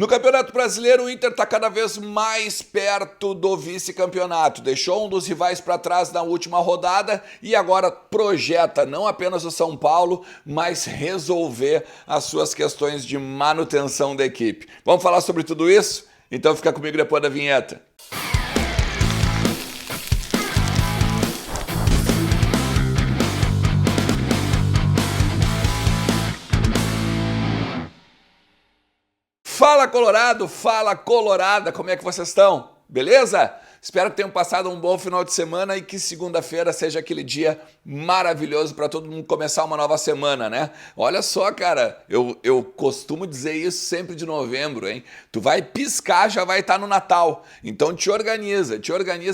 No Campeonato Brasileiro, o Inter está cada vez mais perto do vice-campeonato. Deixou um dos rivais para trás na última rodada e agora projeta não apenas o São Paulo, mas resolver as suas questões de manutenção da equipe. Vamos falar sobre tudo isso? Então fica comigo depois da vinheta. Fala Colorado, fala Colorada, como é que vocês estão? Beleza? Espero que tenham passado um bom final de semana e que segunda-feira seja aquele dia maravilhoso para todo mundo começar uma nova semana, né? Olha só, cara, eu costumo dizer isso sempre de novembro, hein? Tu vai piscar, já vai estar no Natal. Então te organiza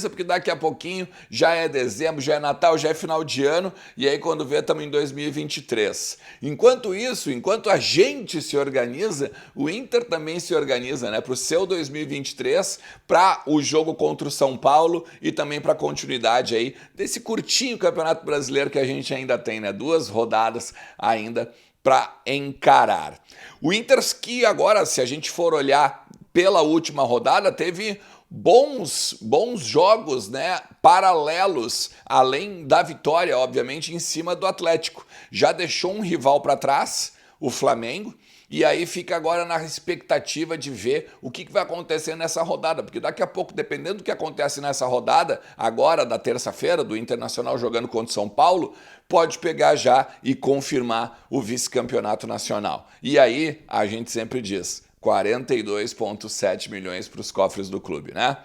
porque daqui a pouquinho já é dezembro, já é Natal, já é final de ano e aí quando vê estamos em 2023. Enquanto isso, enquanto a gente se organiza, o Inter também se organiza, né? Para o seu 2023, para o jogo contra o São Paulo e também para a continuidade aí desse curtinho Campeonato Brasileiro que a gente ainda tem, né? 2 rodadas ainda para encarar. O Inter que agora, se a gente for olhar pela última rodada, teve bons jogos, né, paralelos, além da vitória, obviamente, em cima do Atlético. Já deixou um rival para trás, o Flamengo, e aí fica agora na expectativa de ver o que vai acontecer nessa rodada, porque daqui a pouco, dependendo do que acontece nessa rodada, agora da terça-feira, do Internacional jogando contra o São Paulo, pode pegar já e confirmar o vice-campeonato nacional. E aí, a gente sempre diz, 42,7 milhões para os cofres do clube, né?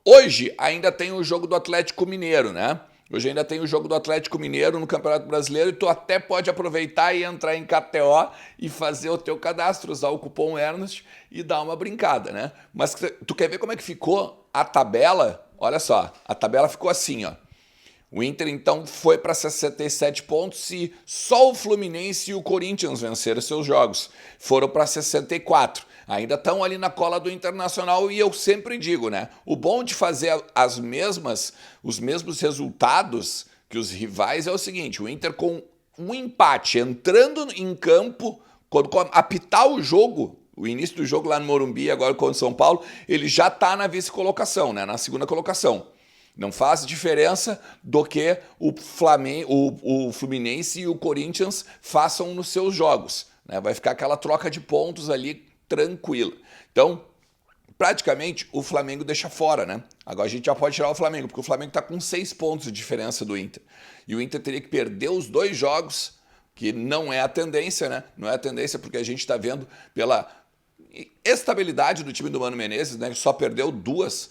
Hoje ainda tem o jogo do Atlético Mineiro, né? Hoje ainda tem o jogo do Atlético Mineiro no Campeonato Brasileiro e tu até pode aproveitar e entrar em KTO e fazer o teu cadastro, usar o cupom Ernest e dar uma brincada, né? Mas tu quer ver como é que ficou a tabela? Olha só, a tabela ficou assim, ó. O Inter, então, foi para 67 pontos e só o Fluminense e o Corinthians venceram seus jogos. Foram para 64. Ainda estão ali na cola do Internacional e eu sempre digo, né? O bom de fazer os mesmos resultados que os rivais é o seguinte, o Inter com um empate entrando em campo, quando apitar o jogo, o início do jogo lá no Morumbi, agora contra o São Paulo, ele já está na vice-colocação, né? Na segunda colocação. Não faz diferença do que o Fluminense e o Corinthians façam nos seus jogos, né? Vai ficar aquela troca de pontos ali tranquila. Então, praticamente, o Flamengo deixa fora, né? Agora a gente já pode tirar o Flamengo, porque o Flamengo está com 6 pontos de diferença do Inter. E o Inter teria que perder os 2 jogos, que não é a tendência, né? Não é a tendência porque a gente está vendo pela estabilidade do time do Mano Menezes, né? Só perdeu duas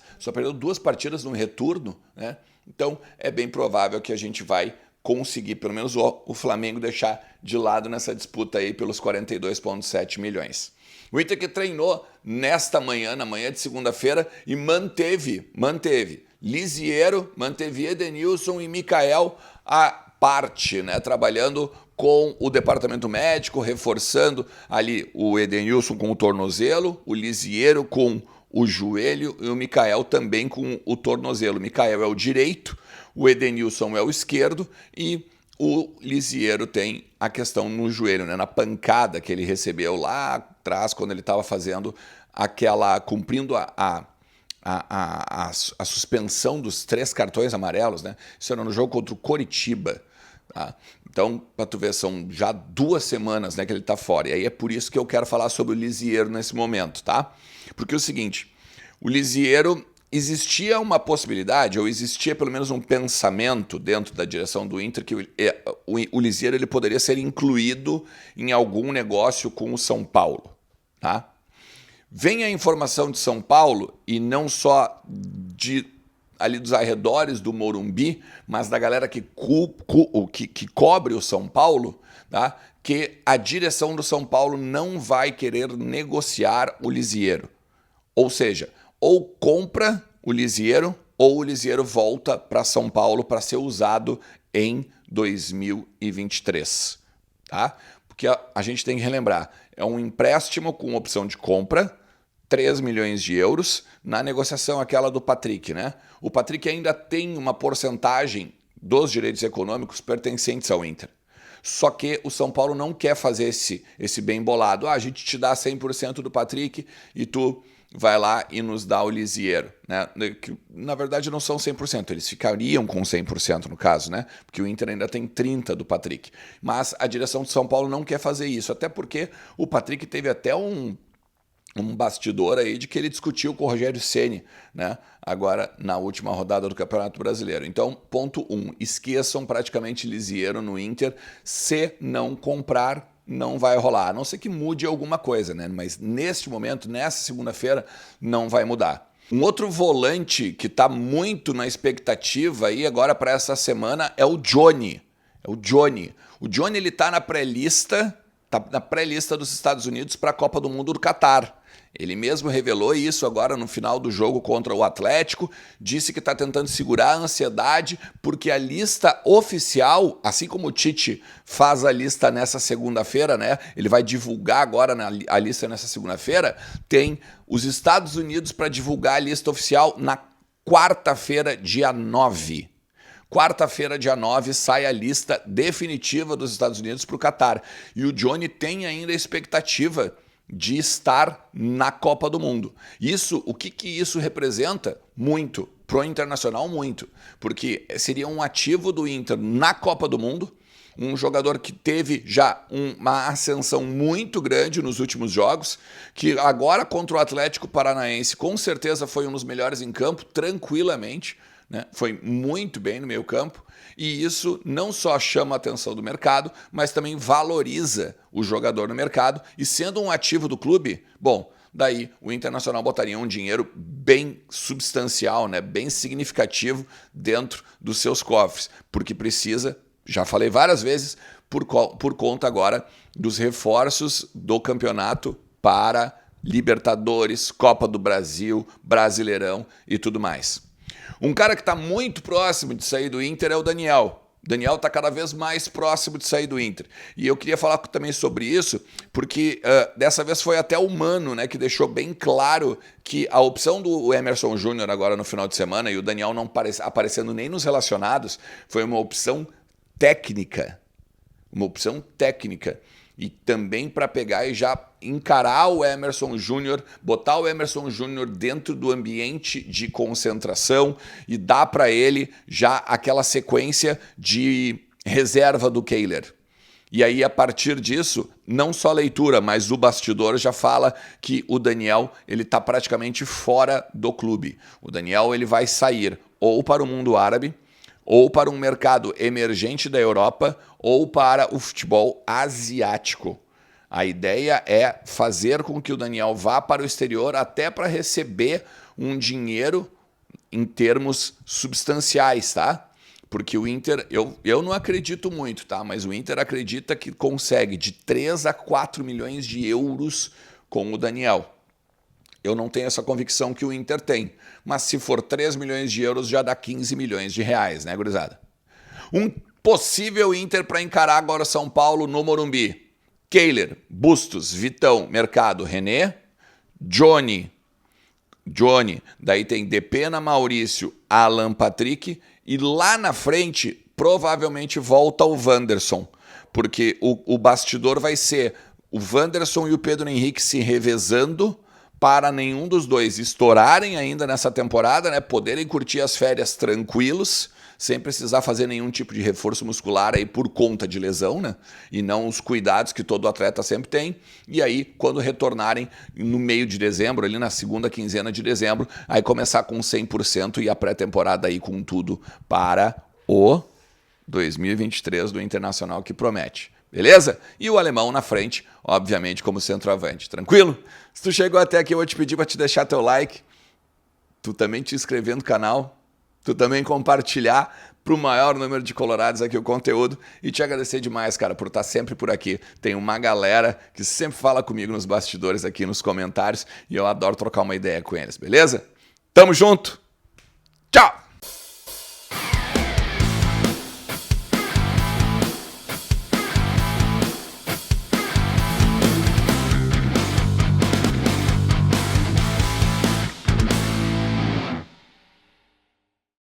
partidas no retorno, né? Então é bem provável que a gente vai conseguir, pelo menos o Flamengo, deixar de lado nessa disputa aí pelos 42,7 milhões. O Inter que treinou nesta manhã, na manhã de segunda-feira, e manteve Lisiero, manteve Edenilson e Mikael à parte, né? Trabalhando com o departamento médico, reforçando ali o Edenilson com o tornozelo, o Lisiero com o joelho e o Mikael também com o tornozelo. O Mikael é o direito, o Edenilson é o esquerdo e o Lisiero tem a questão no joelho, né? Na pancada que ele recebeu lá atrás quando ele estava fazendo cumprindo a suspensão dos 3 cartões amarelos, né? Isso era no jogo contra o Coritiba. Tá? Então, para tu ver, são já 2 semanas, né, que ele está fora. E aí é por isso que eu quero falar sobre o Lisiero nesse momento, tá? Porque é o seguinte, o Lisiero, existia uma possibilidade, ou existia pelo menos um pensamento dentro da direção do Inter que o Lisiero ele poderia ser incluído em algum negócio com o São Paulo, tá? Vem a informação de São Paulo, e não só ali dos arredores do Morumbi, mas da galera que cobre o São Paulo, tá? Que a direção do São Paulo não vai querer negociar o Lisiero. Ou seja, ou compra o Lisiero, ou o Lisiero volta para São Paulo para ser usado em 2023. Tá? Porque a gente tem que relembrar, é um empréstimo com opção de compra, 3 milhões de euros, na negociação aquela do Patrick, né? O Patrick ainda tem uma porcentagem dos direitos econômicos pertencentes ao Inter. Só que o São Paulo não quer fazer esse bem bolado. A gente te dá 100% do Patrick e tu vai lá e nos dá o Lisiero, né? Que, na verdade não são 100%, eles ficariam com 100% no caso, né? Porque o Inter ainda tem 30% do Patrick. Mas a direção de São Paulo não quer fazer isso, até porque o Patrick teve até um bastidor aí de que ele discutiu com o Rogério Ceni, né? Agora na última rodada do Campeonato Brasileiro. Então, ponto 1, esqueçam praticamente Lisiero no Inter, se não comprar não vai rolar, a não ser que mude alguma coisa, né? Mas neste momento, nessa segunda-feira, não vai mudar. Um outro volante que está muito na expectativa aí agora para essa semana é o Johnny. O Johnny ele está na pré-lista, dos Estados Unidos para a Copa do Mundo do Catar. Ele mesmo revelou isso agora no final do jogo contra o Atlético, disse que está tentando segurar a ansiedade porque a lista oficial, assim como o Tite faz a lista nessa segunda-feira, né? Ele vai divulgar agora a lista nessa segunda-feira, tem os Estados Unidos para divulgar a lista oficial na quarta-feira, dia 9. Quarta-feira, dia 9, sai a lista definitiva dos Estados Unidos para o Catar. E o Johnny tem ainda a expectativa de estar na Copa do Mundo. Isso, o que isso representa? Muito. Pro Internacional, muito. Porque seria um ativo do Inter na Copa do Mundo, um jogador que teve já uma ascensão muito grande nos últimos jogos, que agora contra o Atlético Paranaense com certeza foi um dos melhores em campo, tranquilamente, né? Foi muito bem no meio campo, e isso não só chama a atenção do mercado, mas também valoriza o jogador no mercado, e sendo um ativo do clube, bom, daí o Internacional botaria um dinheiro bem substancial, né? Bem significativo dentro dos seus cofres, porque precisa, já falei várias vezes, por conta agora dos reforços do campeonato para Libertadores, Copa do Brasil, Brasileirão e tudo mais. Um cara que está muito próximo de sair do Inter é o Daniel. O Daniel está cada vez mais próximo de sair do Inter. E eu queria falar também sobre isso, porque dessa vez foi até o Mano, né, que deixou bem claro que a opção do Emerson Júnior agora no final de semana e o Daniel não aparecendo nem nos relacionados foi uma opção técnica. Uma opção técnica. E também para pegar e já encarar o Emerson Júnior, botar o Emerson Júnior dentro do ambiente de concentração e dar para ele já aquela sequência de reserva do Kehler. E aí, a partir disso, não só a leitura, mas o bastidor já fala que o Daniel ele está praticamente fora do clube. O Daniel ele vai sair ou para o mundo árabe, ou para um mercado emergente da Europa, ou para o futebol asiático. A ideia é fazer com que o Daniel vá para o exterior até para receber um dinheiro em termos substanciais, tá? Porque o Inter, eu não acredito muito, tá? Mas o Inter acredita que consegue de 3 a 4 milhões de euros com o Daniel. Eu não tenho essa convicção que o Inter tem. Mas se for 3 milhões de euros, já dá 15 milhões de reais, né, gurizada? Um possível Inter para encarar agora São Paulo no Morumbi. Kehler, Bustos, Vitão, Mercado, René, Johnny, daí tem Depena, Maurício, Alan, Patrick, e lá na frente provavelmente volta o Wanderson, porque o bastidor vai ser o Wanderson e o Pedro Henrique se revezando para nenhum dos dois estourarem ainda nessa temporada, né? Poderem curtir as férias tranquilos, sem precisar fazer nenhum tipo de reforço muscular aí por conta de lesão, né? E não os cuidados que todo atleta sempre tem. E aí, quando retornarem no meio de dezembro, ali na segunda quinzena de dezembro, aí começar com 100% e a pré-temporada aí com tudo para o 2023 do Internacional que promete. Beleza? E o alemão na frente, obviamente, como centroavante. Tranquilo? Se tu chegou até aqui, eu vou te pedir para te deixar teu like, tu também te inscrever no canal, tu também compartilhar para o maior número de colorados aqui o conteúdo e te agradecer demais, cara, por estar sempre por aqui. Tem uma galera que sempre fala comigo nos bastidores aqui, nos comentários, e eu adoro trocar uma ideia com eles, beleza? Tamo junto! Tchau!